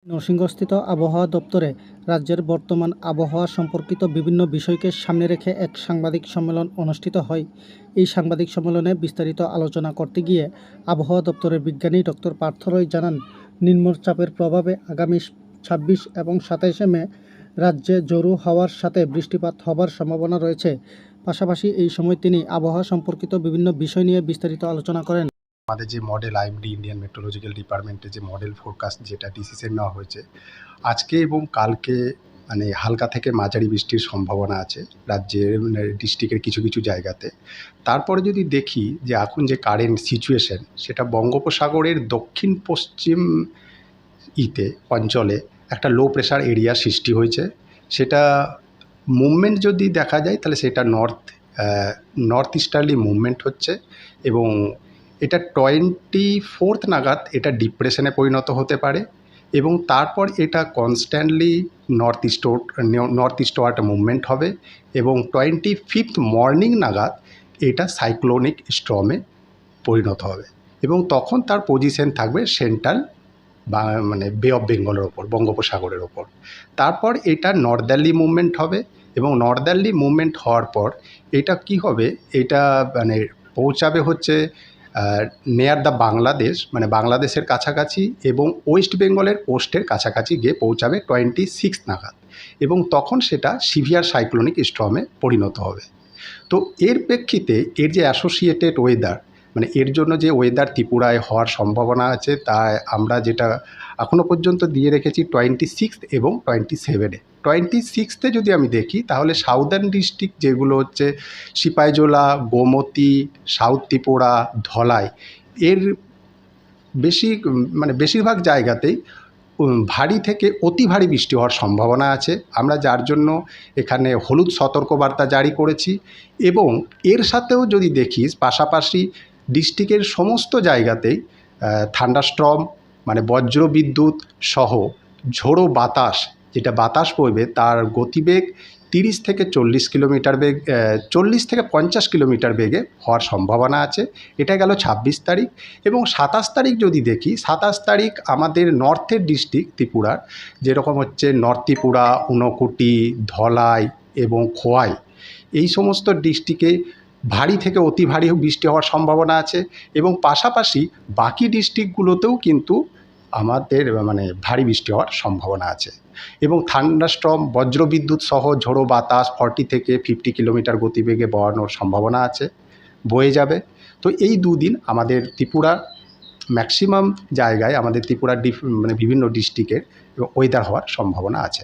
নরসিংগড়স্থিত আবহাওয়া দপ্তরে রাজ্যের বর্তমান আবহাওয়া সম্পর্কিত বিভিন্ন বিষয়কে সামনে রেখে এক সাংবাদিক সম্মেলন অনুষ্ঠিত হয়। এই সাংবাদিক সম্মেলনে বিস্তারিত আলোচনা করতে গিয়ে আবহাওয়া দপ্তরের বিজ্ঞানী ডক্টর পার্থ রয় জানান, নিম্নচাপের প্রভাবে আগামী 26 এবং 27শে মে রাজ্যে ঝোড়ো হাওয়ার সাথে বৃষ্টিপাত হবার সম্ভাবনা রয়েছে। পাশাপাশি এই সময় তিনি আবহাওয়া সম্পর্কিত বিভিন্ন বিষয় নিয়ে বিস্তারিত আলোচনা করেন। আমাদের যে মডেল আইএমডি ইন্ডিয়ান মেট্রোলজিক্যাল ডিপার্টমেন্টের যে মডেল ফোরকাস্ট যেটা ডিসিশন নেওয়া হয়েছে, আজকে এবং কালকে হালকা থেকে মাঝারি বৃষ্টির সম্ভাবনা আছে রাজ্যের ডিস্ট্রিক্টের কিছু কিছু জায়গাতে। তারপরে যদি দেখি যে এখন যে কারেন্ট সিচুয়েশন, সেটা বঙ্গোপসাগরের দক্ষিণ পশ্চিম অঞ্চলে একটা লো প্রেশার এরিয়া সৃষ্টি হয়েছে। সেটা মুভমেন্ট যদি দেখা যায় তাহলে সেটা নর্থ ইস্টার্লি মুভমেন্ট হচ্ছে এবং এটা 24 নাগাদ এটা ডিপ্রেশনে পরিণত হতে পারে এবং তারপর এটা কনস্ট্যান্টলি নর্থ ইস্টওয়ার্ড মুভমেন্ট হবে এবং 25 মর্নিং নাগাদ এটা সাইক্লোনিক স্টর্মে পরিণত হবে এবং তখন তার পজিশন থাকবে সেন্ট্রাল বা বে অফ বেঙ্গলের ওপর, বঙ্গোপসাগরের ওপর। তারপর এটা নর্দার্লি মুভমেন্ট হবে এবং নর্দার্লি মুভমেন্ট হওয়ার পর এটা কি হবে, এটা পৌঁছাবে হচ্ছে নেয়ার দ্য বাংলাদেশ, বাংলাদেশের কাছাকাছি এবং ওয়েস্ট বেঙ্গলের কোস্টের কাছাকাছি গিয়ে পৌঁছাবে 26 নাগাদ এবং তখন সেটা সিভিয়ার সাইক্লোনিক স্টর্মে পরিণত হবে। তো এর প্রেক্ষিতে এর যে অ্যাসোসিয়েটেড ওয়েদার, এর জন্য যে ওয়েদার ত্রিপুরায় হওয়ার সম্ভাবনা আছে, তা আমরা যেটা এখনও পর্যন্ত দিয়ে রেখেছি 26 এবং 27-এ। 26-এ যদি আমি দেখি তাহলে সাউদার্ন ডিস্ট্রিক্ট যেগুলো হচ্ছে সিপাহীজলা, গোমতী, সাউথ ত্রিপুরা, ধলাই, এর বেশিরভাগ জায়গাতেই ভারী থেকে অতি ভারী বৃষ্টি হওয়ার সম্ভাবনা আছে। আমরা যার জন্য এখানে হলুদ সতর্কবার্তা জারি করেছি এবং এর সাথেও যদি দেখিস পাশাপাশি ডিস্ট্রিক্টের সমস্ত জায়গাতেই থান্ডারস্টর্ম বজ্র বিদ্যুৎ সহ ঝোড়ো বাতাস, যেটা বাতাস বইবে তার গতিবেগ 30 থেকে 40 কিলোমিটার বেগ, 40 থেকে 50 কিলোমিটার বেগে হওয়ার সম্ভাবনা আছে। এটা গেল 26 তারিখ এবং 27 তারিখ যদি দেখি, 27 তারিখ আমাদের নর্থের ডিস্ট্রিক্ট ত্রিপুরার, যেরকম হচ্ছে নর্থ ত্রিপুরা, ঊনকোটি, ধলাই এবং খোয়াই, এই সমস্ত ডিস্ট্রিক্টে ভারী থেকে অতি ভারী বৃষ্টি হওয়ার সম্ভাবনা আছে এবং পাশাপাশি বাকি ডিস্ট্রিক্টগুলোতেও কিন্তু আমাদের ভারী বৃষ্টি হওয়ার সম্ভাবনা আছে এবং থান্ডারস্টর্ম, বজ্রবিদ্যুৎ সহ ঝোড়ো বাতাস 40 থেকে 50 কিলোমিটার গতিবেগে বওয়ানোর সম্ভাবনা আছে, বয়ে যাবে। তো এই দুদিন আমাদের ত্রিপুরা ম্যাক্সিমাম জায়গায়, আমাদের ত্রিপুরার বিভিন্ন ডিস্ট্রিক্টের ওয়েদার হওয়ার সম্ভাবনা আছে।